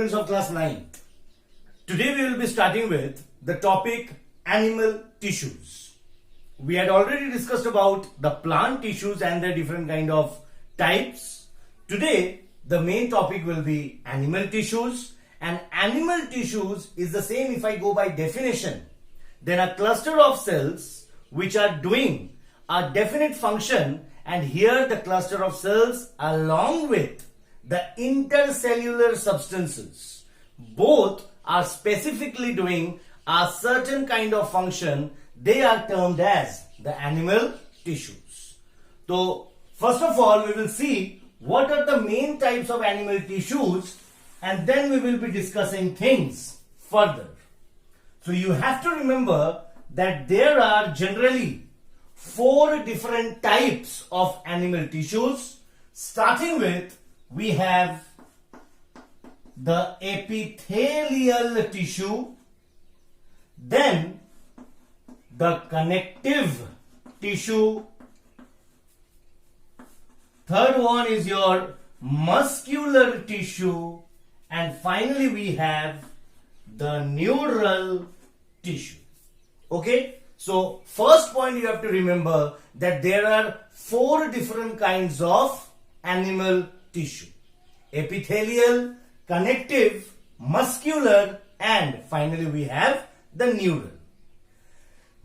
students of class 9. Today we will be starting with the topic animal tissues. We had already discussed about the plant tissues and their different kind of types. Today the main topic will be animal tissues, and animal tissues is the same if I go by definition. Then a cluster of cells which are doing a definite function, and here the cluster of cells along with the intercellular substances both are specifically doing a certain kind of function. They are termed as the animal tissues. So first of all we will see what are the main types of animal tissues, and then we will be discussing things further. So you have to remember that there are generally 4 different types of animal tissues. Starting with, we have the epithelial tissue, then the connective tissue, third one is your muscular tissue, and finally we have the neural tissue. Okay, so first point you have to remember that there are 4 different kinds of animal tissue: epithelial, connective, muscular, and finally we have the neural.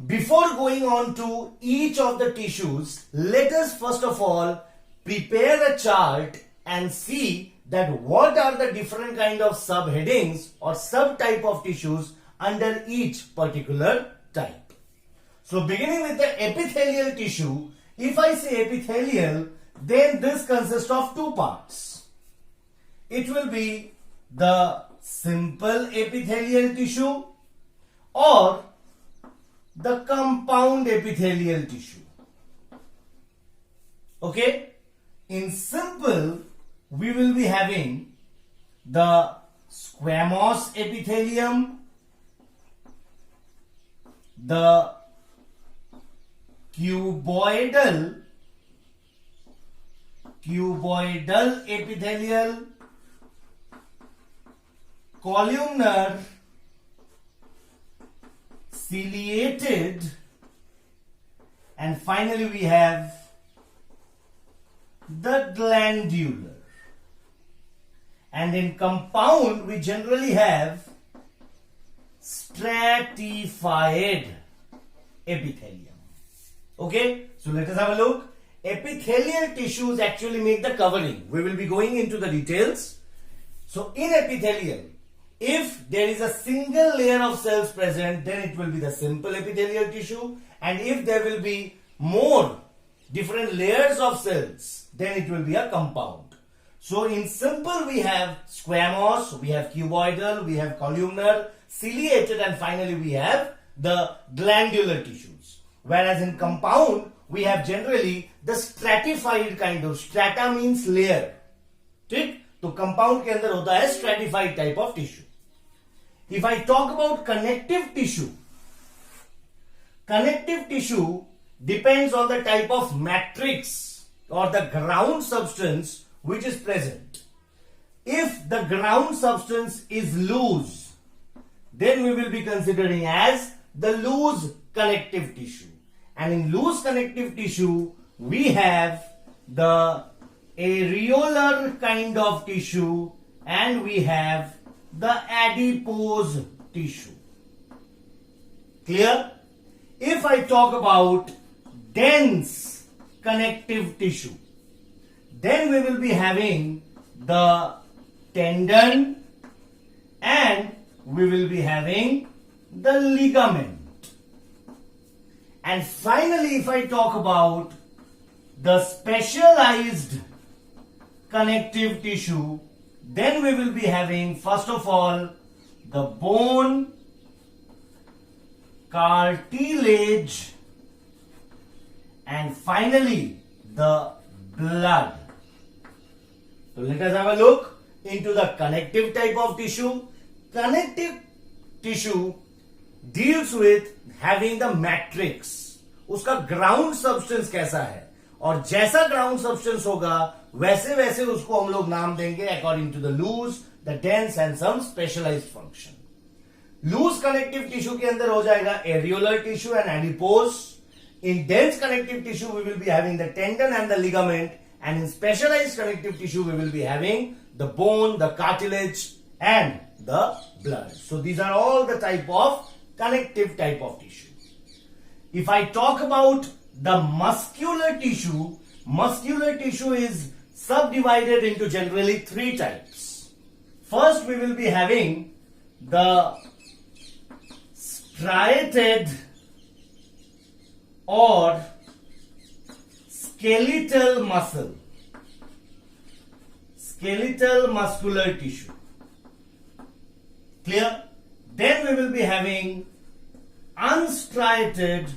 Before going on to each of the tissues, let us first of all prepare a chart and see that what are the different kind of subheadings or subtype of tissues under each particular type. So beginning with the epithelial tissue, if I say epithelial, then this consists of 2 parts. It will be the simple epithelial tissue or the compound epithelial tissue. Okay? In simple, we will be having the squamous epithelium, the cuboidal epithelial, columnar, ciliated, and finally we have the glandular. And in compound we generally have stratified epithelium. Okay, so let us have a look. Epithelial tissues actually make the covering. We will be going into the details. So in epithelial, if there is a single layer of cells present, then it will be the simple epithelial tissue, and if there will be more different layers of cells, then it will be a compound. So in simple we have squamous, we have cuboidal, we have columnar, ciliated, and finally we have the glandular tissues. Whereas in compound we have generally the stratified kind of, strata means layer. ठीक? तो compound के अंदर होता है stratified type of tissue. If I talk about connective tissue depends on the type of matrix or the ground substance which is present. If the ground substance is loose, then we will be considering as the loose connective tissue. And in loose connective tissue, we have the areolar kind of tissue and we have the adipose tissue. Clear? If I talk about dense connective tissue, then we will be having the tendon and we will be having the ligament. And finally, if I talk about the specialized connective tissue, then we will be having first of all the bone, cartilage, and finally the blood. So let us have a look into the connective type of tissue. Connective tissue deals with having the matrix, उसका ground substance कैसा है, और जैसा ground substance होगा वैसे वैसे उसको हम लोग नाम देंगे according to the loose, the dense and some specialized function. Loose connective tissue के अंदर हो जाएगा areolar tissue and adipose. In dense connective tissue we will be having the tendon and the ligament, and in specialized connective tissue we will be having the bone, the cartilage and the blood. So these are all the type of connective type of tissue. If I talk about the muscular tissue is subdivided into generally three types. First we will be having the striated or skeletal muscular tissue. Clear? Then we will be having unstriated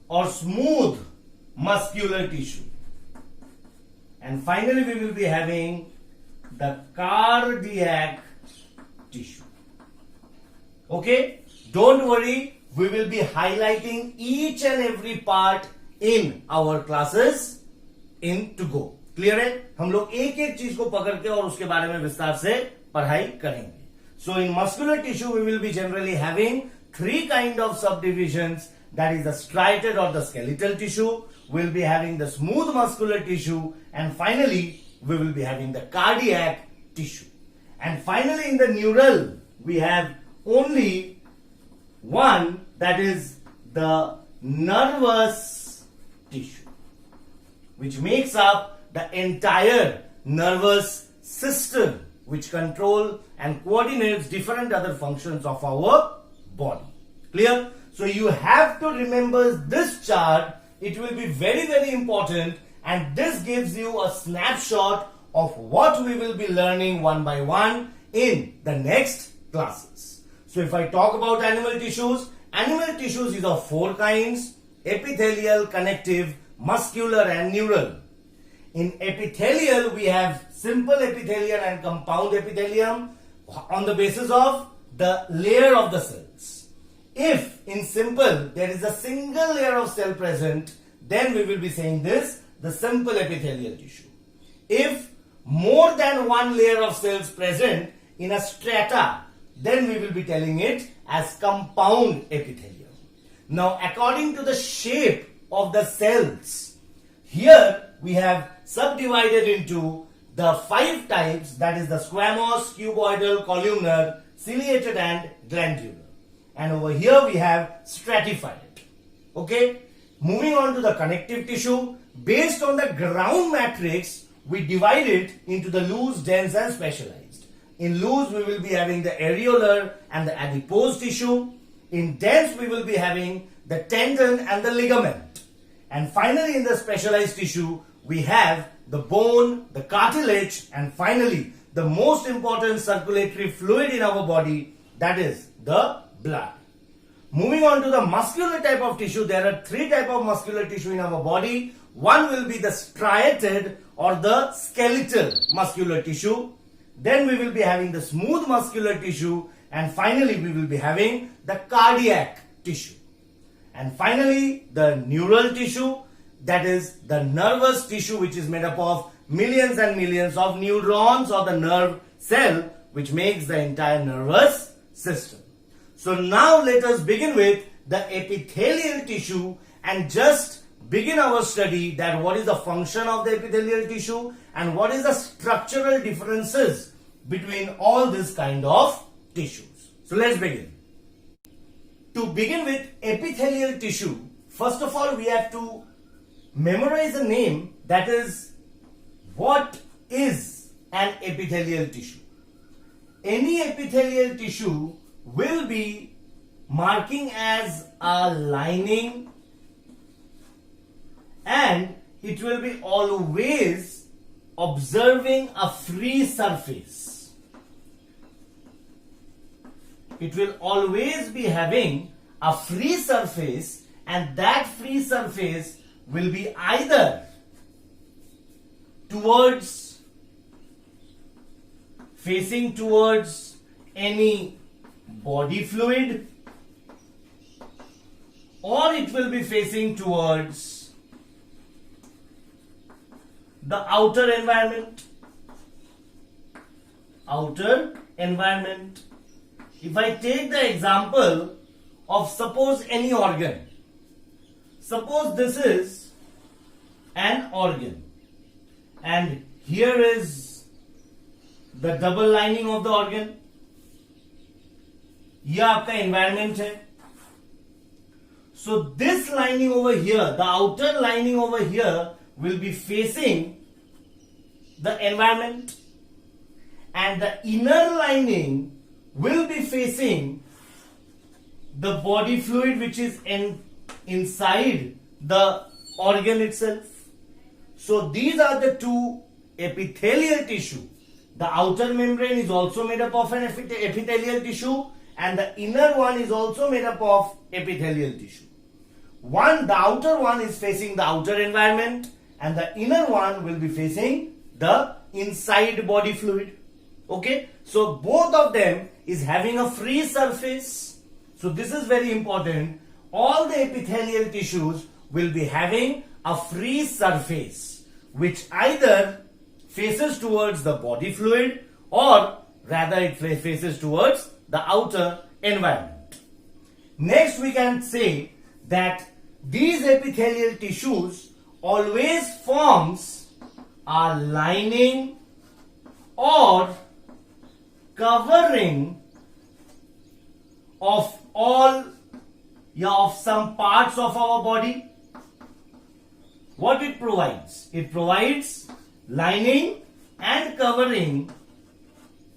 or smooth muscular tissue. And finally we will be having the cardiac tissue. Okay? Don't worry, we will be highlighting each and every part in our classes in to go. Clear है? हम लोग एक एक चीज को पकड़ के और उसके बारे में विस्तार से पढ़ाई करेंगे. So in muscular tissue we will be generally having three kind of subdivisions, that is the striated or the skeletal tissue, we'll be having the smooth muscular tissue, and finally we will be having the cardiac tissue. And finally in the neural we have only one, that is the nervous tissue, which makes up the entire nervous system, which control and coordinates different other functions of our body. Clear? So you have to remember this chart. It will be very, very important, and this gives you a snapshot of what we will be learning one by one in the next classes. So if I talk about animal tissues is of four kinds: epithelial, connective, muscular and neural. In epithelial we have simple epithelium and compound epithelium on the basis of the layer of the cells. If in simple there is a single layer of cell present, then we will be saying this the simple epithelial tissue. If more than one layer of cells present in a strata, then we will be telling it as compound epithelium. Now according to the shape of the cells, here we have subdivided into the five types, that is the squamous, cuboidal, columnar, ciliated and glandular. And over here we have stratified it. Okay? Moving on to the connective tissue, based on the ground matrix, we divide it into the loose, dense and specialized. In loose we will be having the areolar and the adipose tissue. In dense we will be having the tendon and the ligament. And finally in the specialized tissue we have the bone, the cartilage, and finally the most important circulatory fluid in our body, that is the blood. Moving on to the muscular type of tissue, there are three types of muscular tissue in our body. One will be the striated or the skeletal muscular tissue. Then we will be having the smooth muscular tissue, and finally we will be having the cardiac tissue. And finally the neural tissue, that is the nervous tissue, which is made up of millions and millions of neurons or the nerve cell, which makes the entire nervous system. So now let us begin with the epithelial tissue and just begin our study that what is the function of the epithelial tissue and what is the structural differences between all this kind of tissues. So let's begin. To begin with epithelial tissue, first of all we have to memorize a name, that is, what is an epithelial tissue? Any epithelial tissue will be marking as a lining, and it will be always observing a free surface. It will always be having a free surface, and that free surface will be either facing towards any body fluid, or it will be facing towards the outer environment. outer environment. If I take the example of suppose any organ, suppose this is an organ and here is the double lining of the organ. यह आपका environment है. So this lining over here, the outer lining over here will be facing the environment and the inner lining will be facing the body fluid which is inside the organ itself. So these are the two epithelial tissue. The outer membrane is also made up of an epithelial tissue and the inner one is also made up of epithelial tissue. The outer one is facing the outer environment and the inner one will be facing the inside body fluid. Okay, so both of them is having a free surface. So this is very important. All the epithelial tissues will be having a free surface which either faces towards the body fluid or rather it faces towards the outer environment. Next we can say that these epithelial tissues always forms a lining or covering of all of some parts of our body. What it provides? It provides lining and covering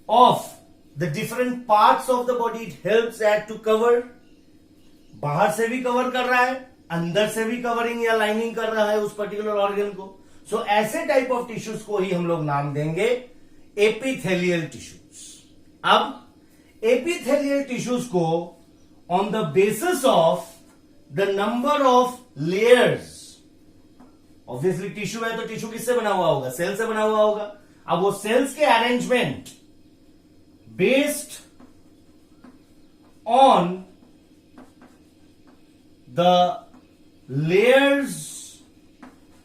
of the different parts of the body. It helps that to cover. बाहर से भी cover कर रहा है, अंदर से भी covering या लाइनिंग कर रहा है उस पर्टिकुलर ऑर्गन को. सो ऐसे टाइप ऑफ टिश्यूज को ही हम लोग नाम देंगे एपिथेलियल टिश्यूज. अब एपिथेलियल टिश्यूज को on the basis of the number of layers, obviously tissue है तो टिश्यू किससे बना हुआ होगा? सेल से बना हुआ होगा. अब वो सेल्स के arrangement based on the layers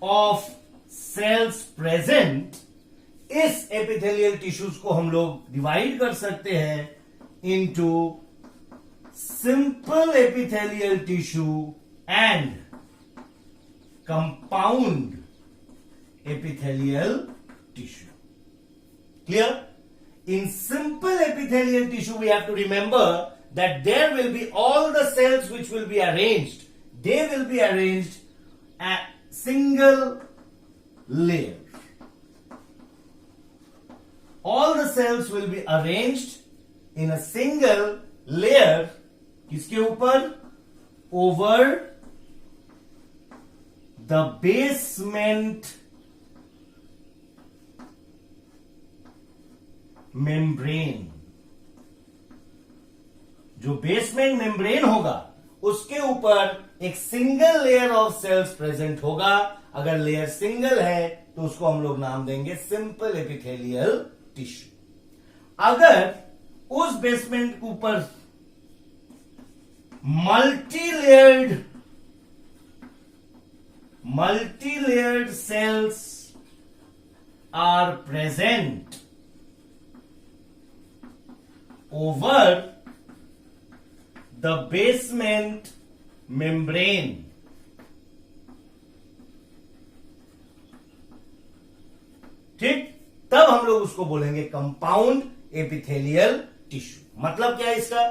of cells present, इस epithelial tissues को हम लोग डिवाइड कर सकते हैं into simple epithelial tissue and compound epithelial tissue. Clear? In simple epithelial tissue we have to remember that there will be all the cells which will be arranged. They will be arranged at single layer. All the cells will be arranged in a single layer. किसके ऊपर? Over the basement membrane. जो basement membrane होगा उसके ऊपर एक single layer of cells present होगा. अगर layer single है तो उसको हम लोग नाम देंगे सिंपल एपिथेलियल टिश्यू. अगर उस बेसमेंट के ऊपर multilayered cells are present over the basement membrane, ठीक, तब हम लोग उसको बोलेंगे कंपाउंड एपिथेलियल टिश्यू. मतलब क्या है इसका?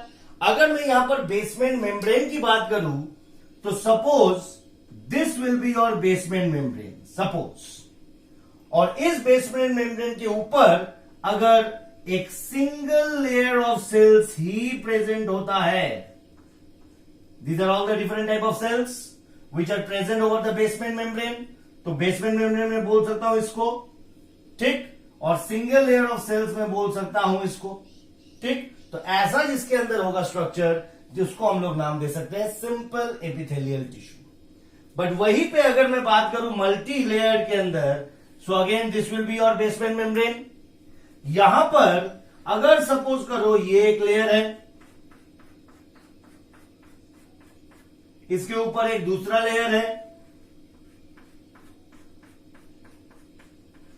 अगर मैं यहां पर बेसमेंट मेम्ब्रेन की बात करूं तो suppose this will be your basement membrane suppose, और इस बेसमेंट मेम्ब्रेन के ऊपर अगर एक सिंगल लेयर ऑफ सेल्स ही प्रेजेंट होता है. These are all the different type of cells which are present over the basement membrane. तो बेसमेंट मेम्ब्रेन में बोल सकता हूं इसको, ठीक, और सिंगल लेयर ऑफ सेल्स में बोल सकता हूं इसको, ठीक. तो ऐसा जिसके अंदर होगा स्ट्रक्चर जिसको हम लोग नाम दे सकते हैं सिंपल एपिथेलियल टिश्यू. बट वहीं पे अगर मैं बात करूं मल्टी लेयर के अंदर, so again this will be your basement membrane. यहां पर अगर सपोज करो ये एक लेयर है, इसके ऊपर एक दूसरा लेयर है,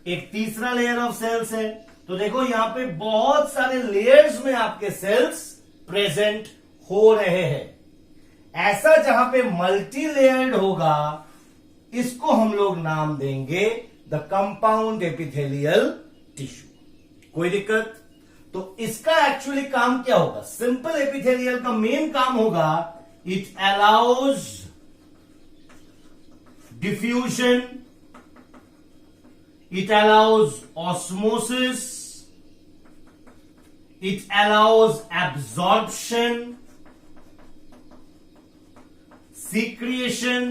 एक तीसरा लेयर ऑफ सेल्स है, तो देखो यहां पे बहुत सारे लेयर्स में आपके सेल्स प्रेजेंट हो रहे हैं। ऐसा जहां पे मल्टी लेयर्ड होगा, इसको हम लोग नाम देंगे द कंपाउंड एपिथेलियल टिश्यू। कोई दिक्कत? तो इसका एक्चुअली काम क्या होगा? सिंपल एपिथेलियल का मेन काम होगा, it allows diffusion, it allows osmosis, it allows absorption, secretion,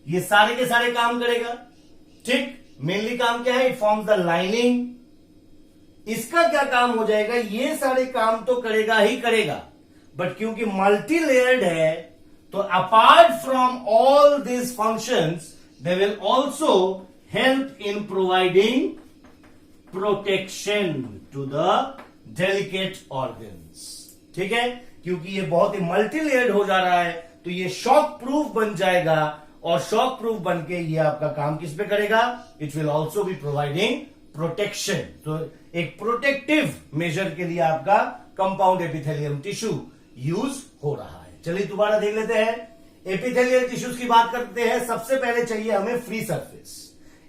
ये सारे के सारे काम करेगा। ठीक, मेनली काम क्या है? It forms the lining. इसका क्या काम हो जाएगा? ये सारे काम तो करेगा ही करेगा, बट क्योंकि मल्टी लेयर्ड है, तो apart from all this functions they will also help in providing protection to the delicate organs। ठीक है, क्योंकि ये बहुत ही मल्टी लेयर्ड हो जा रहा है, तो ये शॉक प्रूफ बन जाएगा, और शॉक प्रूफ बन के ये आपका काम किस पे करेगा? It will also be providing protection. तो एक प्रोटेक्टिव मेजर के लिए आपका कंपाउंड एपिथेलियम टिश्यू यूज हो रहा है। चलिए दोबारा देख लेते हैं। एपिथेलियल टिश्यूज की बात करते हैं। सबसे पहले चाहिए हमें फ्री सरफेस।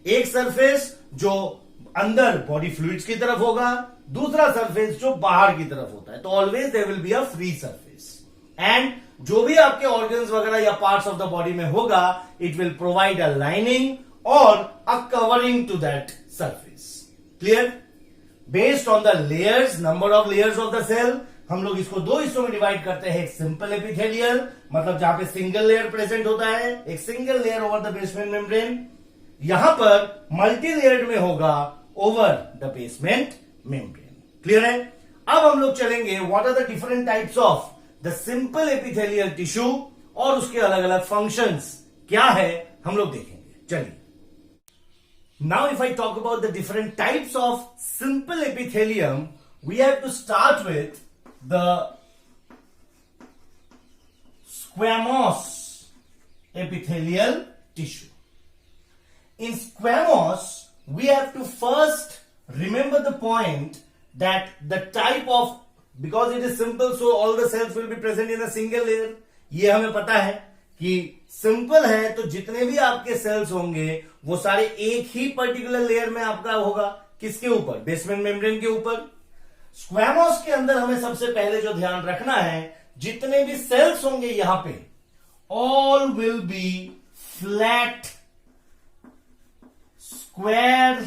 एक सरफेस जो अंदर बॉडी फ्लूइड्स की तरफ होगा, दूसरा सरफेस जो बाहर की तरफ होता है। तो always there will be a free surface, and जो भी आपके ऑर्गन्स वगैरह या पार्ट्स ऑफ द बॉडी में होगा, it will provide a lining और a covering to that surface. Clear? Based on the layers, number of layers of the cell, हम लोग इसको दो हिस्सों में डिवाइड करते हैं। एक सिंपल एपिथेलियल, मतलब जहां पे सिंगल लेयर प्रेजेंट होता है, एक single layer over the basement membrane. यहां पर मल्टी लेयर्ड में होगा over the basement membrane. Clear है? अब हम लोग चलेंगे what are the different types of the simple epithelial tissue, और उसके अलग अलग फंक्शंस क्या है हम लोग देखेंगे। चलिए, now if I talk about the different types of simple epithelium, we have to start with the squamous epithelial tissue. In squamous, we have to first remember the point that the type of, because it is simple, so all the cells will be present in a single layer. ये हमें पता है कि simple है, तो जितने भी आपके सेल्स होंगे वो सारे एक ही पर्टिकुलर लेयर में आपका होगा। किसके ऊपर? बेसमेंट मेम्ब्रेन के ऊपर। स्क्वैमोस के अंदर हमें सबसे पहले जो ध्यान रखना है, जितने भी सेल्स होंगे यहां पे, all will be flat square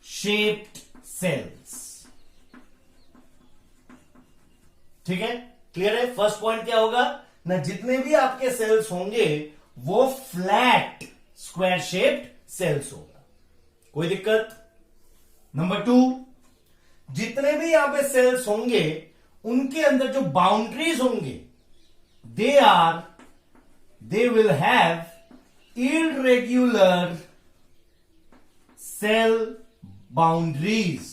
shaped cells. ठीक है, क्लियर है? फर्स्ट पॉइंट क्या होगा ना, जितने भी आपके सेल्स होंगे वो फ्लैट स्क्वायर शेप्ड सेल्स होगा। कोई दिक्कत? नंबर 2, जितने भी यहां पे सेल्स होंगे उनके अंदर जो बाउंड्रीज होंगे, they will have irregular cell boundaries.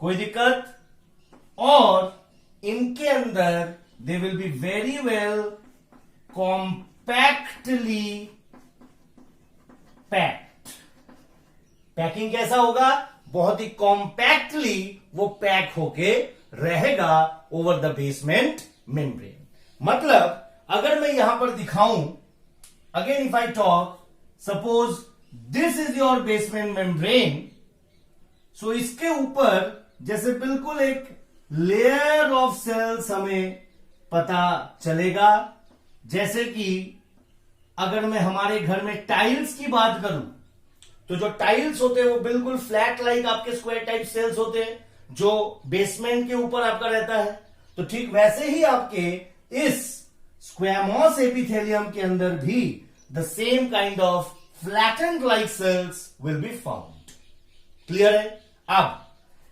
कोई दिक्कत? और इनके अंदर they will be very well compactly packed. Packing कैसा होगा? बहुत ही कॉम्पैक्टली वो पैक होके रहेगा ओवर द बेसमेंट मेम्ब्रेन। मतलब अगर मैं यहां पर दिखाऊं, again if I talk, suppose this is your basement membrane, so इसके ऊपर जैसे बिल्कुल एक लेयर ऑफ सेल्स हमें पता चलेगा। जैसे कि अगर मैं हमारे घर में टाइल्स की बात करूं, तो जो टाइल्स होते हैं वो बिल्कुल फ्लैट लाइक आपके स्क्वायर टाइप सेल्स होते हैं, जो बेसमेंट के ऊपर आपका रहता है। तो ठीक वैसे ही आपके इस स्क्वैमोस एपिथेलियम के अंदर भी the same kind of flattened like cells will be found. Clear है? अब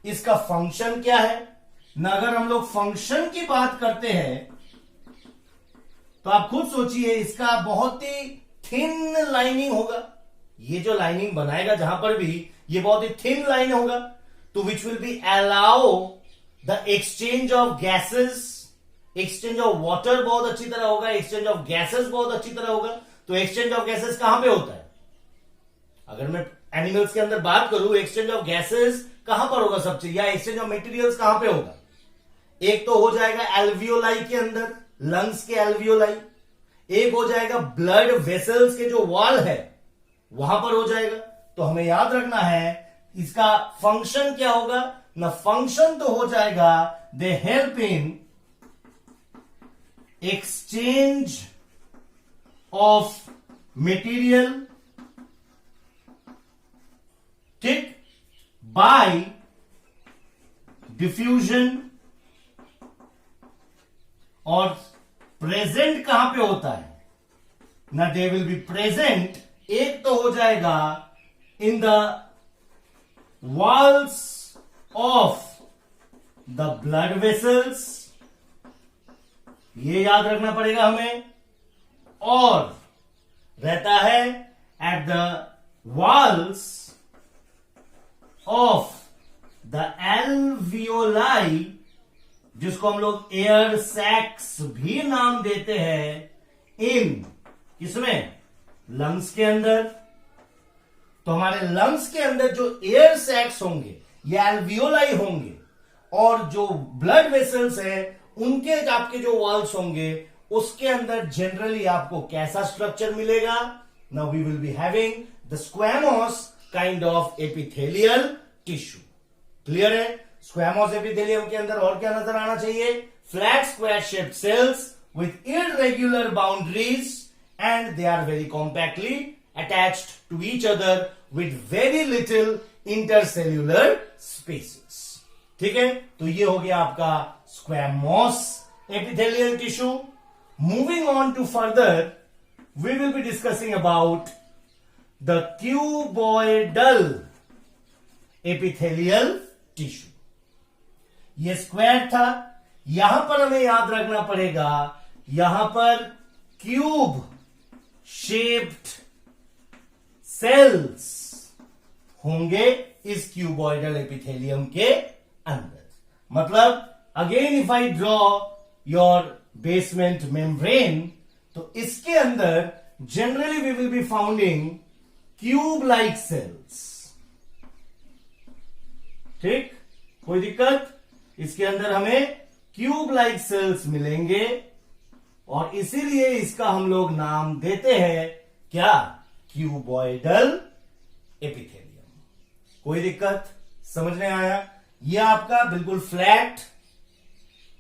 इसका फंक्शन क्या है ना, अगर हम लोग फंक्शन की बात करते हैं तो आप खुद सोचिए, इसका बहुत ही थिन लाइनिंग होगा। ये जो लाइनिंग बनाएगा जहां पर भी, ये बहुत ही थिन लाइन होगा, तो which will be allow the exchange of gases, exchange of water बहुत अच्छी तरह होगा, एक्सचेंज ऑफ गैसेस बहुत अच्छी तरह होगा। तो एक्सचेंज ऑफ गैसेस कहां पे होता है? अगर मैं एनिमल्स के अंदर बात करूं, एक्सचेंज ऑफ गैसेस कहां पर होगा सबसे, या एक्सचेंज ऑफ मटेरियल्स कहां पे होगा? एक तो हो जाएगा एल्वियोलाई के अंदर, लंग्स के एल्वियोलाई, एक हो जाएगा ब्लड वेसल्स के जो वॉल है वहां पर हो जाएगा। तो हमें याद रखना है इसका फंक्शन क्या होगा ना, फंक्शन तो हो जाएगा they help in exchange of material, ठीक, बाय डिफ्यूजन, और प्रेजेंट कहां पे होता है ना, दे विल बी प्रेजेंट, एक तो हो जाएगा in the walls of the blood vessels, ये याद रखना पड़ेगा हमें, और रहता है at the walls of the alveoli, जिसको हम लोग एयर सैक्स भी नाम देते हैं, इन किसमें, लंग्स के अंदर। तो हमारे लंग्स के अंदर जो एयर सैक्स होंगे या एल्वियोलाई होंगे, और जो ब्लड वेसल्स है उनके आपके जो वॉल्स होंगे, उसके अंदर जनरली आपको कैसा स्ट्रक्चर मिलेगा? Now we will be having the squamous kind of epithelial tissue. Clear है? स्क्वैमोस एपिथेलियम के अंदर और क्या नजर आना चाहिए? Flat square shaped cells with irregular boundaries and they are very compactly attached to each other with very little intercellular spaces. ठीक है, तो ये हो गया आपका squamous epithelial tissue. Moving on to further, we will be discussing about the cuboidal epithelial tissue. ये square था, यहां पर हमें याद रखना पड़ेगा, यहां पर क्यूब शेप्ड सेल्स होंगे इस क्यूबॉइडल एपिथेलियम के अंदर। मतलब again if I draw your basement membrane, तो इसके अंदर generally we will be founding cube like cells. ठीक, कोई दिक्कत? इसके अंदर हमें क्यूब लाइक सेल्स मिलेंगे और इसीलिए इसका हम लोग नाम देते हैं क्या? Cuboidal epithelium. कोई दिक्कत? समझ में आया? ये आपका बिल्कुल फ्लैट,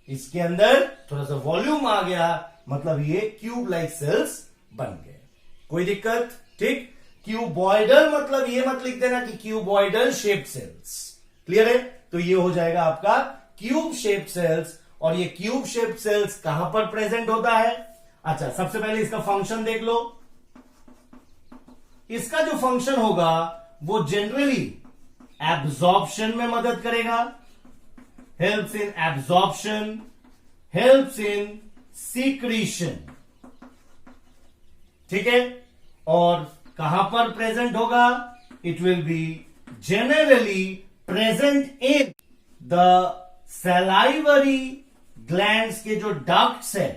इसके अंदर थोड़ा सा वॉल्यूम आ गया, मतलब ये क्यूब लाइक सेल्स बन गए। कोई दिक्कत? ठीक, क्यूबॉइडल मतलब ये मत लिख देना कि क्यूबॉइडल शेप सेल्स। क्लियर है? तो ये हो जाएगा आपका क्यूब शेप सेल्स। और ये क्यूब शेप सेल्स कहां पर प्रेजेंट होता है? अच्छा, सबसे पहले इसका फंक्शन देख लो। इसका जो फंक्शन होगा वो जनरली एब्जॉर्प्शन में मदद करेगा, helps in absorption, helps in secretion. ठीक है, और कहां पर प्रेजेंट होगा? It will be generally present in the salivary glands के जो डक्ट्स है,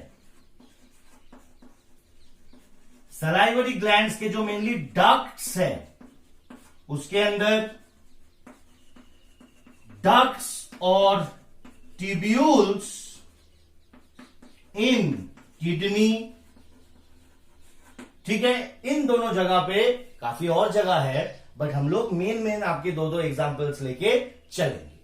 सलाइवरी ग्लैंड्स के जो मेनली डक्ट्स है, उसके अंदर डक्ट्स और ट्यूब्यूल्स इन किडनी। ठीक है, इन दोनों जगह पे, काफी और जगह है बट हम लोग मेन आपके दो एग्जांपल्स लेके चलेंगे।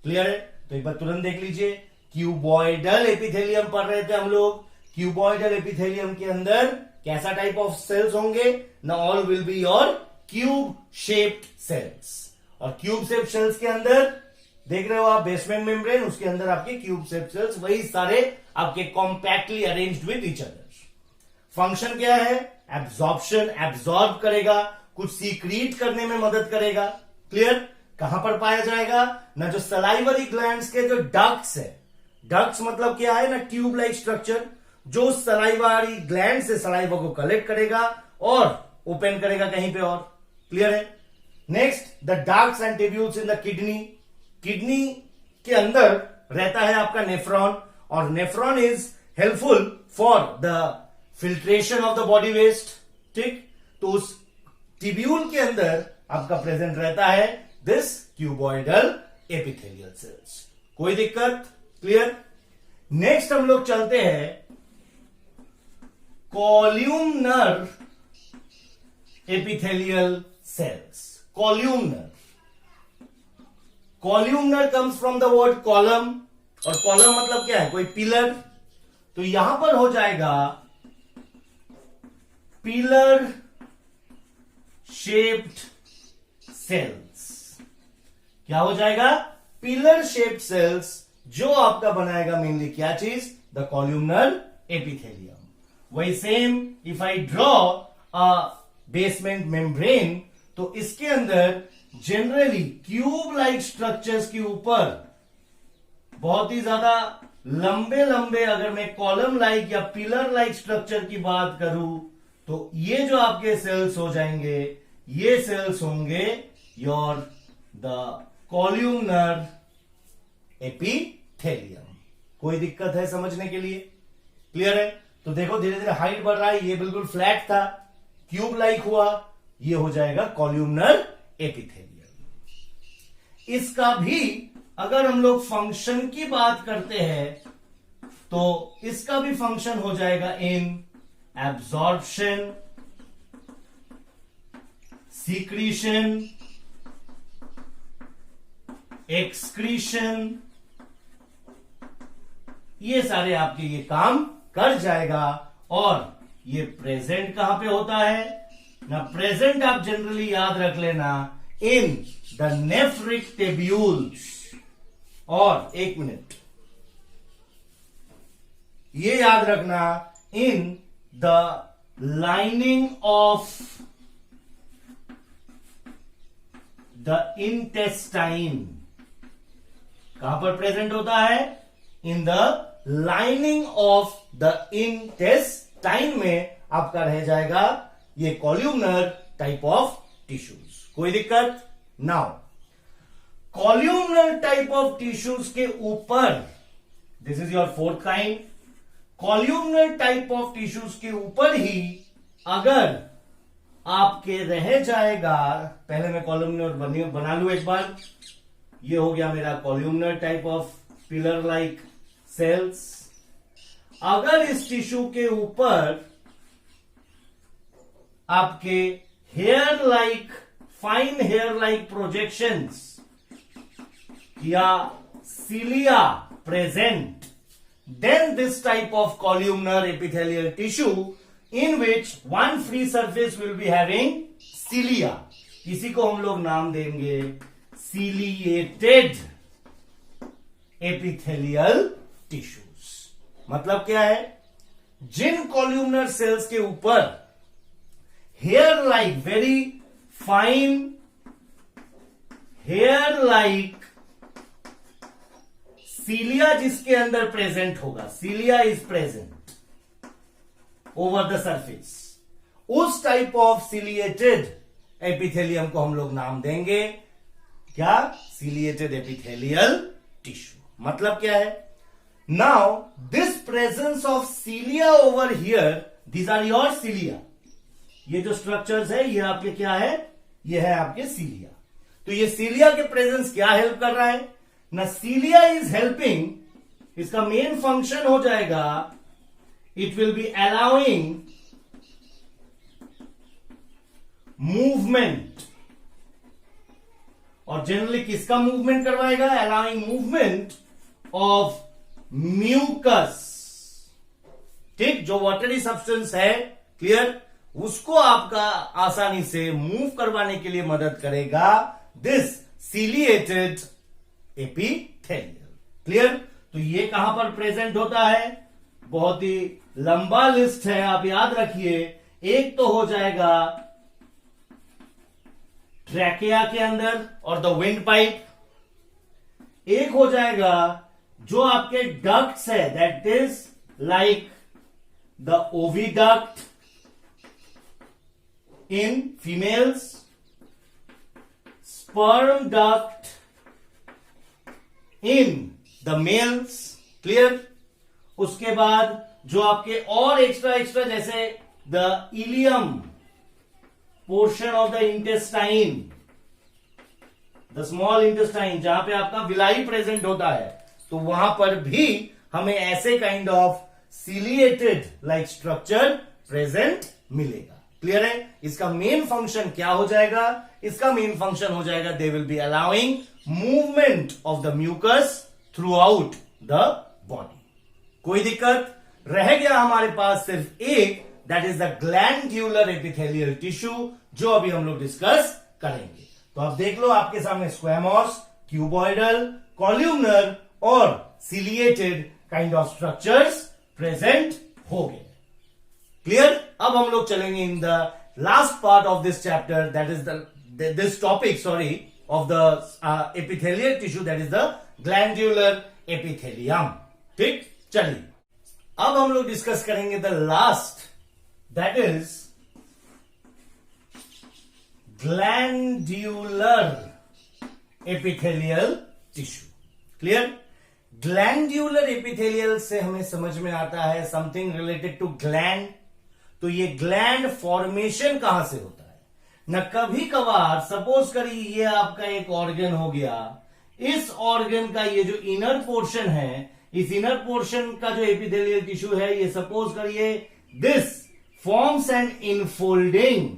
क्लियर है? तो एक बार तुरंत देख लीजिए, क्यूबॉइडल एपिथेलियम पढ़ रहे थे हम लोग। क्यूबॉइडल एपिथेलियम के अंदर कैसा टाइप ऑफ सेल्स होंगे ना? All will be your cube shaped cells. और क्यूब शेप्ड सेल्स के अंदर देख रहे हो आप बेसमेंट मेम्ब्रेन, उसके अंदर आपके क्यूब शेप्ड सेल्स, वही सारे आपके compactly arranged with each other. Function क्या है? एब्जॉर्प्शन, एब्जॉर्ब करेगा, कुछ सीक्रीट करने में मदद करेगा। क्लियर? कहां पर पाया जाएगा ना? जो सलाइवरी ग्लैंड्स के जो डक्ट्स है, डक्ट्स मतलब क्या है ना? ट्यूब लाइक स्ट्रक्चर, जो सलाइवरी ग्लैंड से सलाइवा को कलेक्ट करेगा और ओपन करेगा कहीं पे और। क्लियर है? Next, the ducts and tubules in the kidney. Kidney के अंदर रहता है आपका नेफ्रॉन, और nephron is helpful for the filtration of the body waste, ठीक। तो उस टिब्यूल के अंदर आपका प्रेजेंट रहता है दिस क्यूबॉइडल एपिथेलियल सेल्स। कोई दिक्कत? क्लियर। नेक्स्ट हम लोग चलते हैं columnar epithelial cells. Columnar comes from the word column, और कॉलम मतलब क्या है? कोई पिलर। तो यहां पर हो जाएगा पिलर शेप्ड सेल्स। क्या हो जाएगा? पिलर शेप्ड सेल्स, जो आपका बनाएगा मेनली क्या चीज? The columnar epithelium. वही same if I draw a basement membrane, तो इसके अंदर जनरली क्यूब लाइक स्ट्रक्चर्स के ऊपर बहुत ही ज्यादा लंबे लंबे, अगर मैं कॉलम लाइक या पिलर लाइक स्ट्रक्चर की बात करूं, तो ये जो आपके सेल्स हो जाएंगे, ये सेल्स होंगे योर द कॉल्यूमनर एपिथेलियम। कोई दिक्कत है समझने के लिए? क्लियर है? तो देखो धीरे धीरे हाइट बढ़ रहा है, ये बिल्कुल फ्लैट था, क्यूब लाइक हुआ, ये हो जाएगा कॉल्यूमनर एपिथेलियम। इसका भी अगर हम लोग फंक्शन की बात करते हैं, तो इसका भी फंक्शन हो जाएगा इन एब्जॉर्प्शन, सीक्रीशन, एक्सक्रीशन, ये सारे आपके ये काम कर जाएगा। और ये प्रेजेंट कहां पे होता है ना? प्रेजेंट आप जनरली याद रख लेना इन द नेफ्रिक टेब्यूल्स। और एक मिनट, ये याद रखना in the lining of the intestine. कहां पर प्रेजेंट होता है? In the lining of the intestine में आपका रह जाएगा ये कॉल्यूमनर टाइप ऑफ टिश्यूज। कोई दिक्कत? Now columnar type of tissues के ऊपर, this is your fourth kind, columnar type of tissues के ऊपर ही अगर आपके रह जाएगा, पहले मैं कॉल्यूमनर बना लू एक बार, ये हो गया मेरा columnar type of pillar like cells. अगर इस टिश्यू के ऊपर आपके hair like, fine hair like projections या cilia present, then this type of columnar epithelial tissue in which one free surface will be having cilia, इसी को हम लोग नाम देंगे ciliated epithelial tissues। मतलब क्या है? जिन कॉल्यूमनर सेल्स के ऊपर hair like, very fine hair like cilia जिसके अंदर प्रेजेंट होगा, cilia is present over the surface, उस टाइप ऑफ सिलिएटेड एपिथेलियम को हम लोग नाम देंगे क्या? Ciliated epithelial tissue. मतलब क्या है? Now this presence of cilia over here, these are your cilia. ये जो स्ट्रक्चर्स है ये आपके क्या है? ये है आपके सीलिया। तो ये सीलिया के प्रेजेंस क्या हेल्प कर रहा है ना? सीलिया इज हेल्पिंग, इसका मेन फंक्शन हो जाएगा, it will be allowing movement. और जनरली किसका मूवमेंट करवाएगा? अलाउइंग मूवमेंट ऑफ म्यूकस, ठीक, जो वाटरी सब्सटेंस है, क्लियर, उसको आपका आसानी से मूव करवाने के लिए मदद करेगा दिस सीलिएटेड एपिथेलियल। क्लियर? तो ये कहां पर प्रेजेंट होता है? बहुत ही लंबा लिस्ट है, आप याद रखिए। एक तो हो जाएगा ट्रैकिया के अंदर और द विंड पाइप, एक हो जाएगा जो आपके डक्ट्स है, that is like the oviduct in females, sperm duct in the mails, clear. उसके बाद जो आपके और एक्स्ट्रा जैसे the ilium portion of the intestine, the small intestine, जहां पे आपका विलाई प्रेजेंट होता है, तो वहां पर भी हमें ऐसे kind of ciliated like structure present मिलेगा। क्लियर है? इसका मेन फंक्शन क्या हो जाएगा? इसका मेन फंक्शन हो जाएगा they will be allowing movement of the mucus throughout the body. कोई दिक्कत? रह गया हमारे पास सिर्फ एक, that is the glandular epithelial tissue, जो अभी हम लोग डिस्कस करेंगे। तो आप देख लो, आपके सामने स्क्वेमोस, क्यूबॉइडल, कॉल्यूमनर और ciliated kind of structures present हो गए। क्लियर? अब हम लोग चलेंगे in the last part of this chapter, that is this topic of the epithelial tissue, that is the glandular epithelium. ठीक, चलिए अब हम लोग डिस्कस करेंगे the last, that is glandular epithelial tissue. Clear? Glandular epithelial से हमें समझ में आता है समथिंग रिलेटेड टू ग्लैंड। तो ये ग्लैंड फॉर्मेशन कहां से होता है ना? कभी कभार सपोज करिए ये आपका एक ऑर्गन हो गया, इस ऑर्गन का ये जो इनर पोर्शन है, इस इनर पोर्शन का जो एपिथेलियल टिश्यू है, ये सपोज करिए this forms an infolding,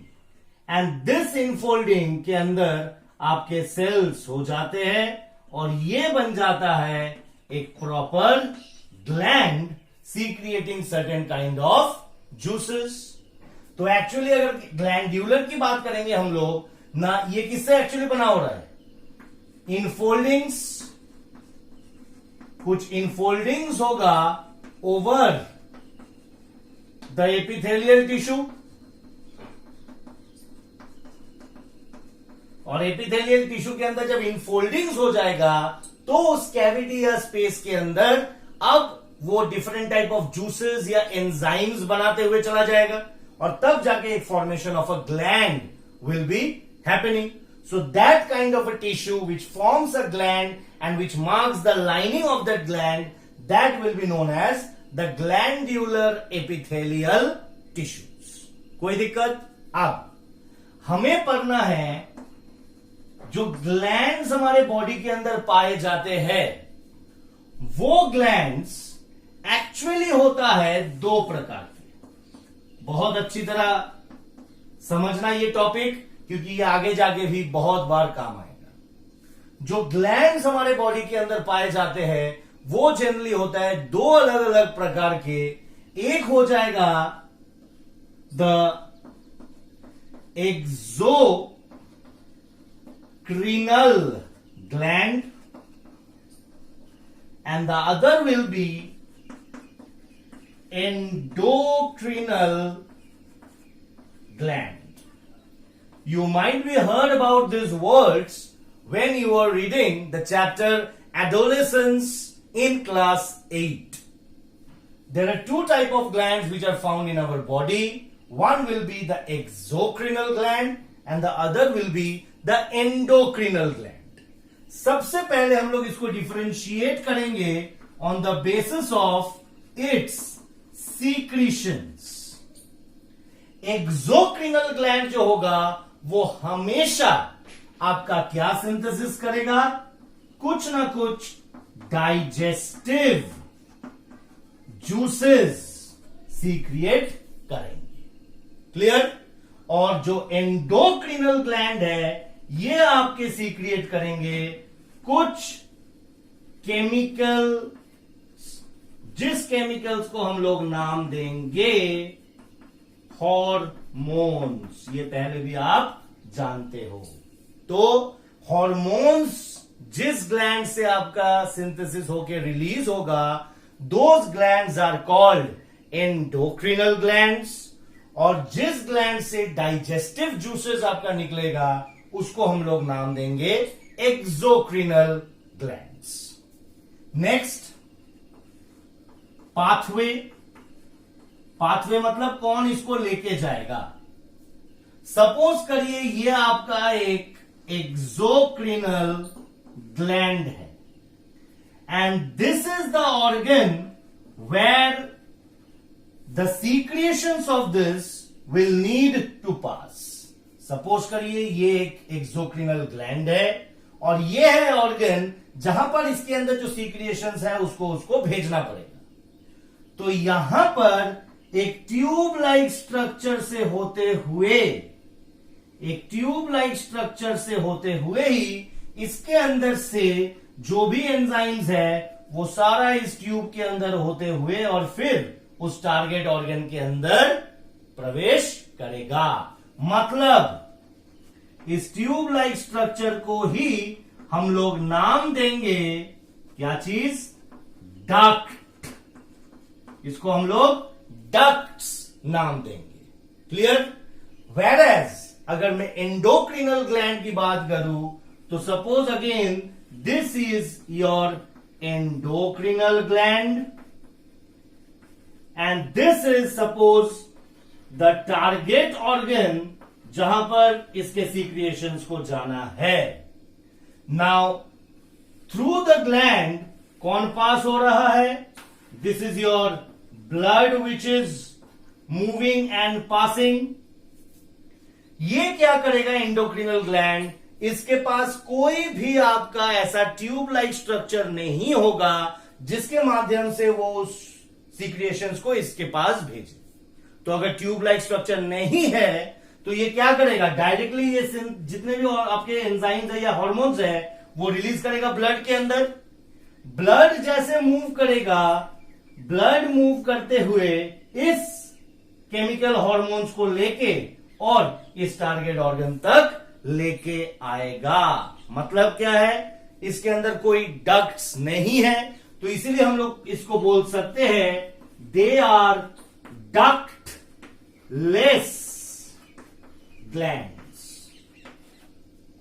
and this infolding के अंदर आपके सेल्स हो जाते हैं और ये बन जाता है एक proper gland secreting certain kind of juices. तो एक्चुअली अगर ग्लैंड्यूलर की बात करेंगे हम लोग ना, ये किससे एक्चुअली बना हो रहा है? इनफोल्डिंग्स, कुछ इनफोल्डिंग्स होगा ओवर द एपिथेलियल टिश्यू, और एपिथेलियल टिश्यू के अंदर जब इनफोल्डिंग्स हो जाएगा तो उस कैविटी या स्पेस के अंदर अब वो डिफरेंट टाइप ऑफ जूसेस या एंजाइम्स बनाते हुए चला जाएगा, और तब जाके एक formation of a gland will be happening. So that kind of a tissue which forms a gland and which marks the lining of that gland, that will be known as the glandular epithelial tissues. कोई दिक्कत? अब हमें पढ़ना है जो glands हमारे body के अंदर पाए जाते हैं, वो ग्लैंड्स एक्चुअली होता है दो प्रकार के। बहुत अच्छी तरह समझना ये टॉपिक, क्योंकि ये आगे जाके भी बहुत बार काम आएगा। जो ग्लैंड्स हमारे बॉडी के अंदर पाए जाते हैं वो जनरली होता है दो अलग अलग प्रकार के। एक हो जाएगा the एक्सोक्रिनल gland, and the other will be endocrinal gland. You might be heard about these words when you are reading the chapter adolescence in class 8. There are two types of glands which are found in our body. One will be the exocrinal gland and the other will be the endocrinal gland. सबसे पहले हम लोग इसको differentiate करेंगे on the basis of its secretions. Exocrinal gland जो होगा वो हमेशा आपका क्या सिंथेसिस करेगा? कुछ ना कुछ डाइजेस्टिव जूसेस सीक्रिएट करेंगे। क्लियर? और जो एंडोक्रिनल ग्लैंड है ये आपके सीक्रिएट करेंगे कुछ केमिकल, जिस केमिकल्स को हम लोग नाम देंगे हॉर्मोन्स। ये पहले भी आप जानते हो। तो हॉर्मोन्स जिस ग्लैंड से आपका सिंथेसिस होके रिलीज होगा, those glands are called endocrinal glands, और जिस ग्लैंड से डाइजेस्टिव जूसेस आपका निकलेगा उसको हम लोग नाम देंगे एक्सोक्रिनल ग्लैंड्स। Next, pathway. पाथवे मतलब कौन इसको लेके जाएगा? सपोज करिए ये आपका एक एक्सोक्रिनल ग्लैंड है, and this is the organ where the secretions of this will need to pass. Suppose करिए ये एक एक्सोक्रिनल ग्लैंड है और ये है ऑर्गन जहां पर इसके अंदर जो सीक्रिएशंस है उसको भेजना पड़ेगा. तो यहां पर एक ट्यूब लाइक स्ट्रक्चर से होते हुए ही इसके अंदर से जो भी एंजाइम्स है वो सारा इस ट्यूब के अंदर होते हुए और फिर उस टारगेट ऑर्गन के अंदर प्रवेश करेगा. मतलब इस ट्यूब लाइक स्ट्रक्चर को ही हम लोग नाम देंगे क्या चीज? डक्ट. इसको हम लोग डक्ट्स नाम देंगे. क्लियर? वेरएज अगर मैं एंडोक्रिनल ग्लैंड की बात करूं तो suppose again this is your endocrinal gland and this is suppose the target organ जहां पर इसके सीक्रिएशंस को जाना है. नाउ थ्रू द ग्लैंड कौन पास हो रहा है? This is your blood which is moving and passing. ये क्या करेगा एंडोक्रिनल ग्लैंड? इसके पास कोई भी आपका ऐसा ट्यूब लाइक स्ट्रक्चर नहीं होगा जिसके माध्यम से वो उस सीक्रिएशंस को इसके पास भेजे. तो अगर ट्यूब लाइक स्ट्रक्चर नहीं है तो ये क्या करेगा? डायरेक्टली ये जितने भी आपके एंजाइम्स है या हार्मोन्स है वो रिलीज करेगा ब्लड के अंदर. ब्लड जैसे मूव करेगा, ब्लड मूव करते हुए इस केमिकल हार्मोन्स को लेके और इस टारगेट ऑर्गन तक लेके आएगा. मतलब क्या है? इसके अंदर कोई डक्ट्स नहीं है तो इसीलिए हम लोग इसको बोल सकते हैं they are ductless glands.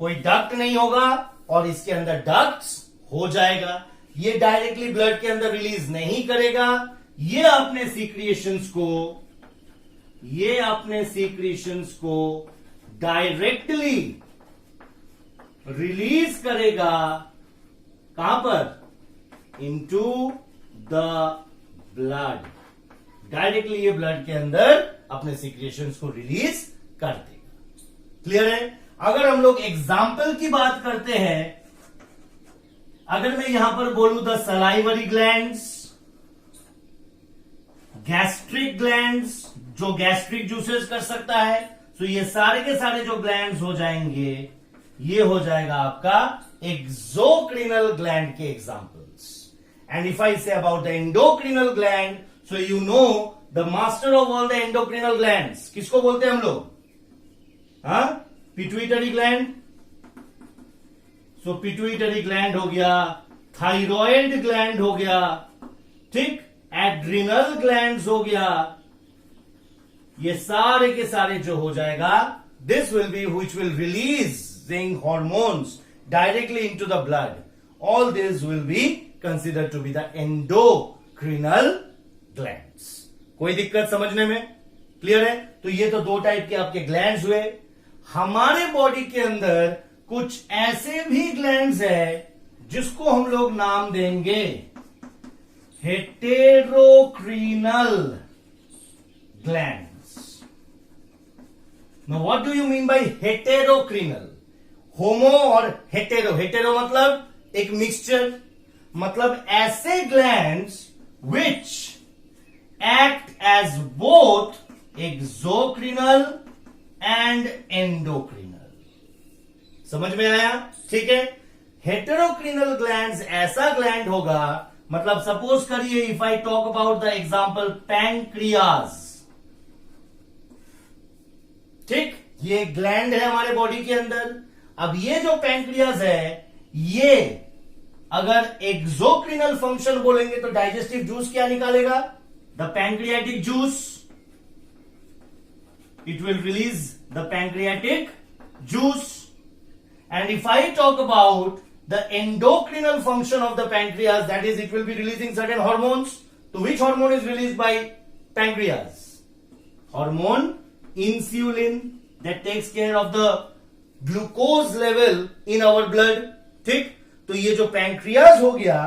कोई डक्ट नहीं होगा और इसके अंदर डक्ट्स हो जाएगा. ये डायरेक्टली ब्लड के अंदर रिलीज नहीं करेगा. ये अपने सीक्रिएशंस को डायरेक्टली रिलीज करेगा. कहां पर? Into the blood. डायरेक्टली ये ब्लड के अंदर अपने सीक्रिएशंस को रिलीज कर देगा. क्लियर है? अगर हम लोग एग्जाम्पल की बात करते हैं, अगर मैं यहां पर बोलूं the salivary glands, gastric glands, जो गैस्ट्रिक जूसेस कर सकता है, तो ये सारे के सारे जो ग्लैंड्स हो जाएंगे ये हो जाएगा आपका एक्सोक्रिनल ग्लैंड के examples. And if I say about the endocrinal gland, so you know the master of all the endocrinal glands किसको बोलते हैं हम लोग? Pituitary gland. So pituitary gland हो गया, थायराइड ग्लैंड हो गया, ठीक, एड्रिनल ग्लैंड्स हो गया. ये सारे के सारे जो हो जाएगा, this will be which will releasing hormones directly into the blood. All this will be considered to be the endocrinal glands. कोई दिक्कत समझने में? क्लियर है? तो ये तो दो टाइप के आपके ग्लैंड्स हुए. हमारे बॉडी के अंदर कुछ ऐसे भी ग्लैंड्स है जिसको हम लोग नाम देंगे heterocrinal glands. Now what do you mean by heterocrinal? Homo और हेटेरो. हेटेरो मतलब एक मिक्सचर, मतलब ऐसे glands which act as both exocrinal and endocrinal. समझ में आया? ठीक है. हेटेरोक्रिनल ग्लैंड्स ऐसा ग्लैंड होगा, मतलब सपोज करिए if I talk about the example pancreas. ठीक, ये ग्लैंड है हमारे बॉडी के अंदर. अब ये जो पैंक्रियाज है, ये अगर एक्सोक्रिनल फंक्शन बोलेंगे तो डाइजेस्टिव जूस क्या निकालेगा? The pancreatic juice. It will release the pancreatic juice. And if I talk about the endocrinal function of the pancreas, that is, it will be releasing certain hormones. So which hormone is released by pancreas? Hormone insulin, that takes care of the glucose level in our blood. ठीक, तो ये जो pancreas हो गया,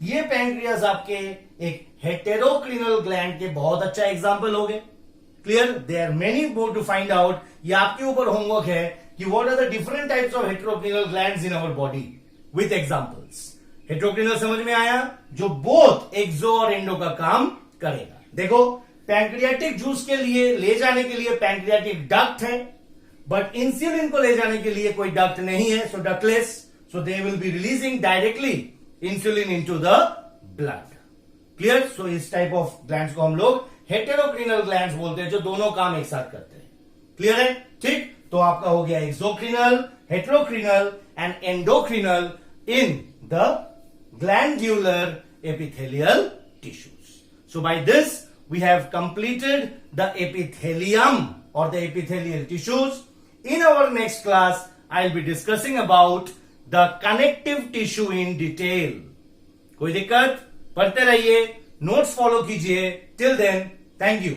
ये pancreas आपके एक हेटेरोक्रिनल gland के बहुत अच्छा एग्जाम्पल हो गए. Clear? There are many more to find out. ये आपके ऊपर होमवर्क है कि what are the different types of heterocrinal glands in our body with examples. Heterocrinal समझ में आया? जो बोथ एक्सो और एंडो का काम करेगा. देखो, पैंक्रियाटिक जूस के लिए ले जाने के लिए पैंक्रियाटिक डक्ट है, बट इंसुलिन को ले जाने के लिए कोई डक्ट नहीं है, so ductless. So they will be releasing directly insulin into the blood. Clear? So इस टाइप ऑफ ग्लैंड्स को हम लोग हेटेरोक्रिनल ग्लैंड्स बोलते हैं, जो दोनों काम एक साथ करते हैं. क्लियर है? ठीक. तो आपका हो गया exocrinal, heterocrinal and endocrinal in the glandular epithelial tissues. So by this we have completed the epithelium or the epithelial tissues. In our next class I'll be discussing about the connective tissue in detail. कोई दिक्कत? पढ़ते रहिए, notes follow कीजिए. Till then, thank you.